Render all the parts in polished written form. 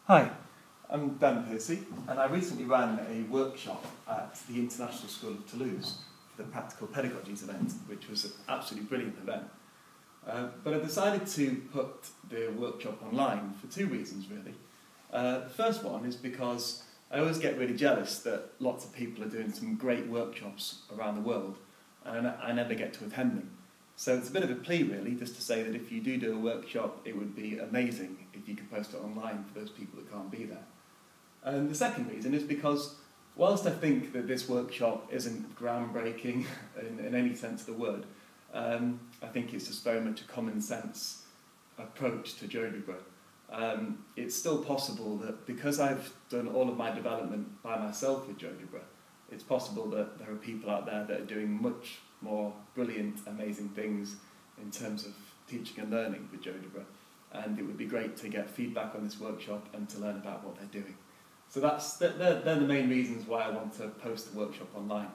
Hi, I'm Dan Percy, and I recently ran a workshop at the International School of Toulouse for the Practical Pedagogies event, which was an absolutely brilliant event. But I decided to put the workshop online for two reasons, really. The first one is because I always get really jealous that lots of people are doing some great workshops around the world, and I never get to attend them. So it's a bit of a plea, really, just to say that if you do a workshop, it would be amazing if you could post it online for those people that can't be there. And the second reason is because, whilst I think that this workshop isn't groundbreaking in any sense of the word, I think it's just very much a common sense approach to Geogebra. It's still possible that because I've done all of my development by myself with Geogebra, it's possible that there are people out there that are doing much more brilliant, amazing things in terms of teaching and learning with Geogebra. And it would be great to get feedback on this workshop and to learn about what they're doing. So they're the main reasons why I want to post the workshop online.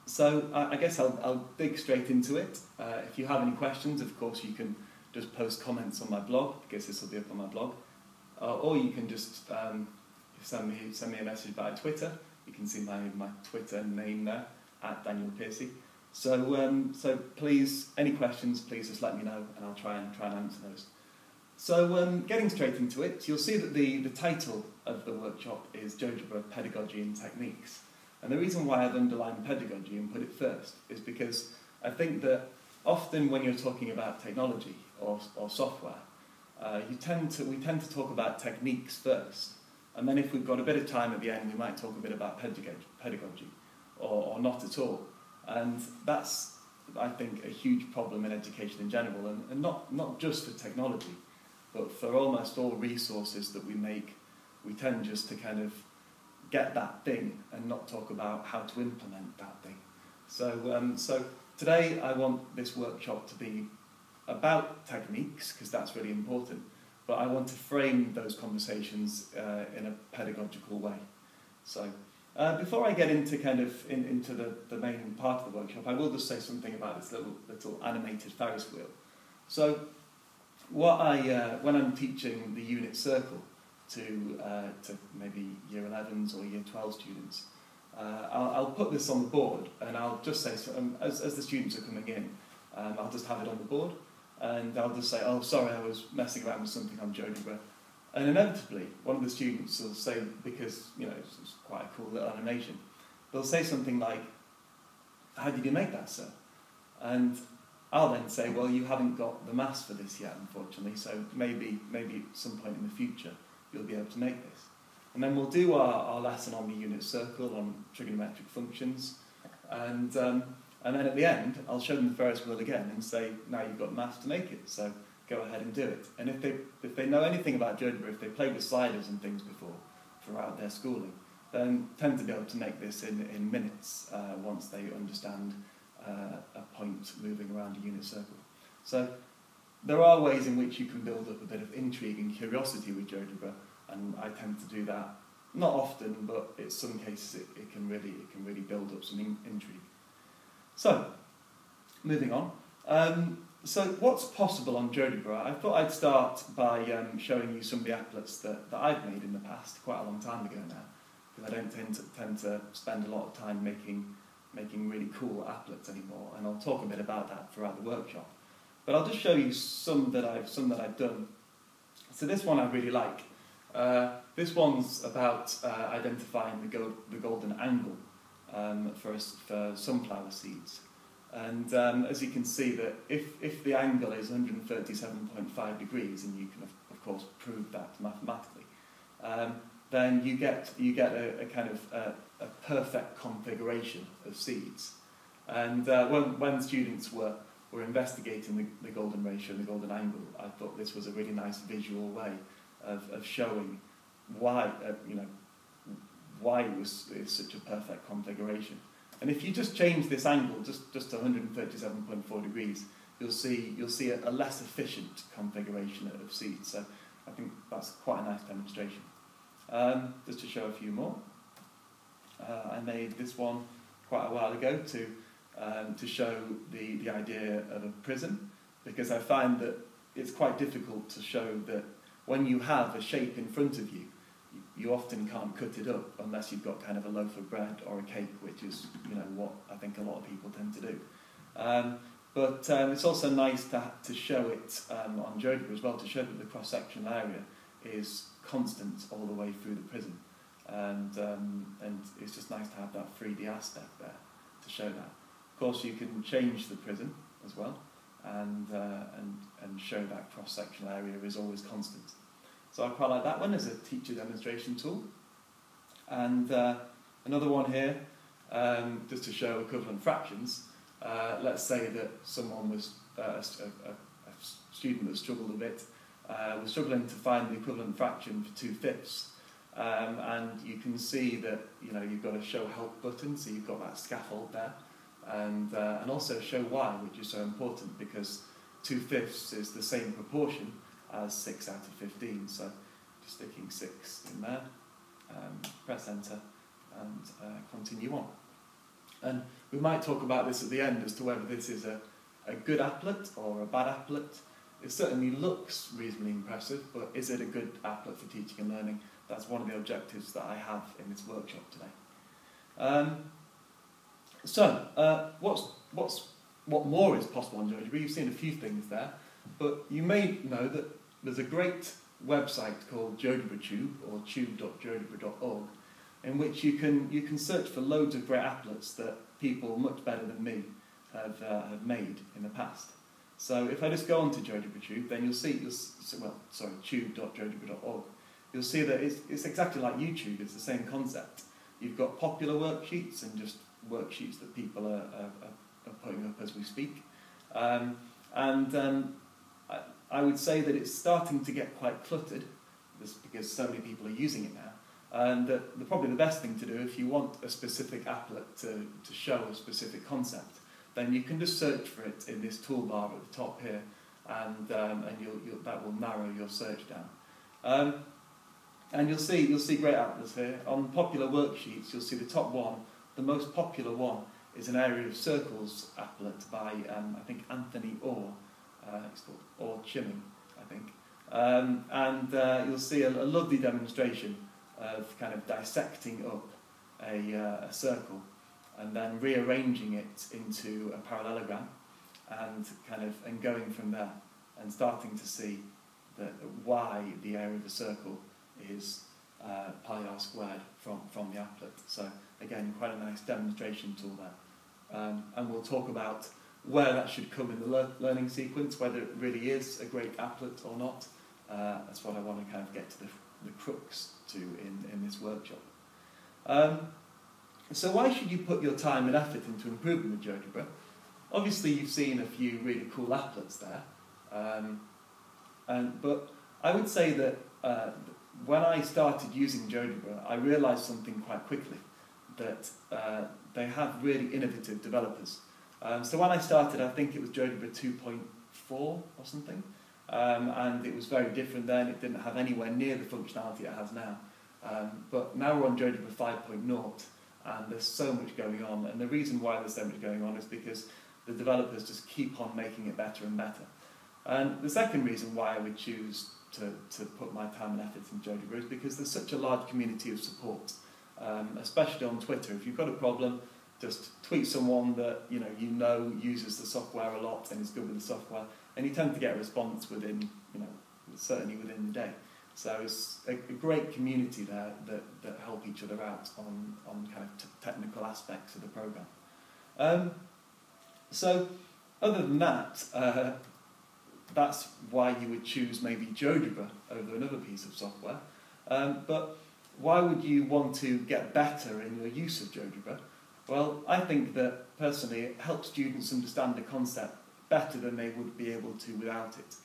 So I guess I'll dig straight into it. If you have any questions, of course, you can just post comments on my blog, because this will be up on my blog. Or you can just send me a message via Twitter. You can see my Twitter name there, @Daniel Piercy. So please, any questions, please just let me know, and I'll try and answer those. So getting straight into it, you'll see that the title of the workshop is Geogebra, Pedagogy and Techniques. And the reason why I've underlined pedagogy and put it first is because I think that often when you're talking about technology or software, we tend to talk about techniques first, and then if we've got a bit of time at the end, we might talk a bit about pedagogy, or not at all. And that's, I think, a huge problem in education in general, and not just for technology, but for almost all resources that we make. We tend just to kind of get that thing and not talk about how to implement that thing. So today I want this workshop to be about techniques, because that's really important, but I want to frame those conversations in a pedagogical way. So before I get into into the main part of the workshop, I will just say something about this little animated Ferris wheel. So when I'm teaching the unit circle to maybe year 11s or year 12 students, I'll put this on the board, and I'll just say, as the students are coming in, I'll just have it on the board, and I'll just say, oh, sorry, I was messing around with something on Geogebra. And inevitably, one of the students will say, because it's quite a cool little animation, they'll say something like, how did you make that, sir? And I'll then say, well, you haven't got the maths for this yet, unfortunately, so maybe at some point in the future you'll be able to make this. And then we'll do our lesson on the unit circle, on trigonometric functions, and then at the end, I'll show them the Ferris wheel again and say, now you've got maths to make it, so go ahead and do it. And if they know anything about Geogebra, if they played with sliders and things before throughout their schooling, then tend to be able to make this in minutes once they understand a point moving around a unit circle. So there are ways in which you can build up a bit of intrigue and curiosity with Geogebra, and I tend to do that not often, but in some cases it can really build up some intrigue. So moving on. So what's possible on Geogebra? I thought I'd start by showing you some of the applets that I've made in the past, quite a long time ago now, because I don't tend to spend a lot of time making really cool applets anymore, and I'll talk a bit about that throughout the workshop. But I'll just show you some that I've done. So this one I really like. This one's about identifying the golden angle for sunflower seeds. And as you can see, that if the angle is 137.5 degrees, and you can of course prove that mathematically, then you get a kind of a perfect configuration of seeds. And when students were investigating the golden ratio and the golden angle, I thought this was a really nice visual way of showing why it was such a perfect configuration. And if you just change this angle just to 137.4 degrees, you'll see a less efficient configuration of seeds. So I think that's quite a nice demonstration. Just to show a few more, I made this one quite a while ago to show the idea of a prism, because I find that it's quite difficult to show that when you have a shape in front of you, you often can't cut it up unless you've got kind of a loaf of bread or a cake, which is, you know, what I think a lot of people tend to do. But it's also nice to show it on Geogebra as well, to show that the cross-sectional area is constant all the way through the prism. And it's just nice to have that 3D aspect there to show that. Of course, you can change the prism as well, and show that cross-sectional area is always constant. So I quite like that one as a teacher demonstration tool. And another one here, just to show equivalent fractions. Let's say that someone was a student that struggled a bit, was struggling to find the equivalent fraction for 2/5. And you can see that, you know, you've got a show help button, so you've got that scaffold there, and also show y, which is so important because 2/5 is the same proportion as 6 out of 15. So just sticking 6 in there, press enter, and continue on. And we might talk about this at the end as to whether this is a good applet or a bad applet. It certainly looks reasonably impressive, but is it a good applet for teaching and learning? That's one of the objectives that I have in this workshop today. What more is possible on Geogebra? You've seen a few things there, but you may know that there's a great website called GeogebraTube, or tube.geogebra.org, in which you can search for loads of great applets that people much better than me have made in the past. So if I just go on to GeogebraTube, then you'll see tube.geogebra.org. You'll see that it's exactly like YouTube. It's the same concept. You've got popular worksheets and just worksheets that people are putting up as we speak. I would say that it's starting to get quite cluttered, just because so many people are using it now. And probably the best thing to do, if you want a specific applet to show a specific concept, then you can just search for it in this toolbar at the top here, and that will narrow your search down. And you'll see great applets here. On popular worksheets, you'll see the top one. The most popular one is an area of circles applet by I think Anthony Orr. It's called Orr Chimming, I think. You'll see a lovely demonstration of kind of dissecting up a circle and then rearranging it into a parallelogram and going from there and starting to see why the area of the circle is pi r squared from the applet. So again, quite a nice demonstration tool there. And we'll talk about where that should come in the learning sequence, whether it really is a great applet or not. That's what I want to kind of get to the crux to in this workshop. So why should you put your time and effort into improving with Geogebra? Obviously you've seen a few really cool applets there, but I would say that when I started using Geogebra, I realised something quite quickly, that they have really innovative developers. So when I started, I think it was Geogebra 2.4 or something, and it was very different then. It didn't have anywhere near the functionality it has now. But now we're on Geogebra 5.0, and there's so much going on. And the reason why there's so much going on is because the developers just keep on making it better and better. And the second reason why I would choose to put my time and effort in Geogebra is because there's such a large community of support, especially on Twitter. If you've got a problem, just tweet someone that you know uses the software a lot and is good with the software, and you tend to get a response within, certainly within the day. So it's a great community there that help each other out on kind of technical aspects of the program. So other than that, that's why you would choose maybe Geogebra over another piece of software. But why would you want to get better in your use of Geogebra? Well, I think that personally it helps students understand the concept better than they would be able to without it.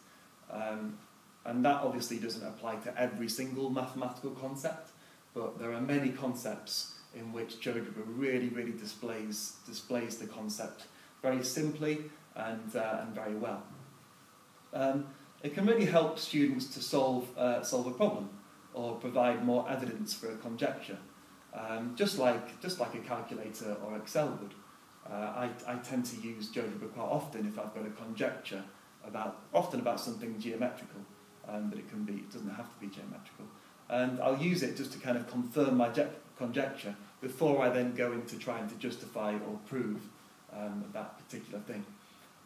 And that obviously doesn't apply to every single mathematical concept, but there are many concepts in which Geogebra really, really displays the concept very simply and very well. It can really help students to solve a problem or provide more evidence for a conjecture, just like a calculator or Excel would. I tend to use Geogebra quite often if I've got a conjecture about something geometrical. but it doesn't have to be geometrical. And I'll use it just to kind of confirm my conjecture before I then go into trying to justify or prove that particular thing.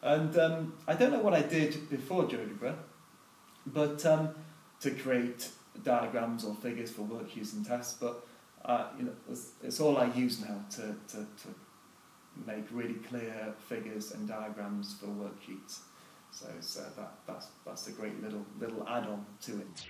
And I don't know what I did before Geogebra, but to create diagrams or figures for worksheets and tests, but it's all I use now to make really clear figures and diagrams for worksheets. So that's a great little add-on to it.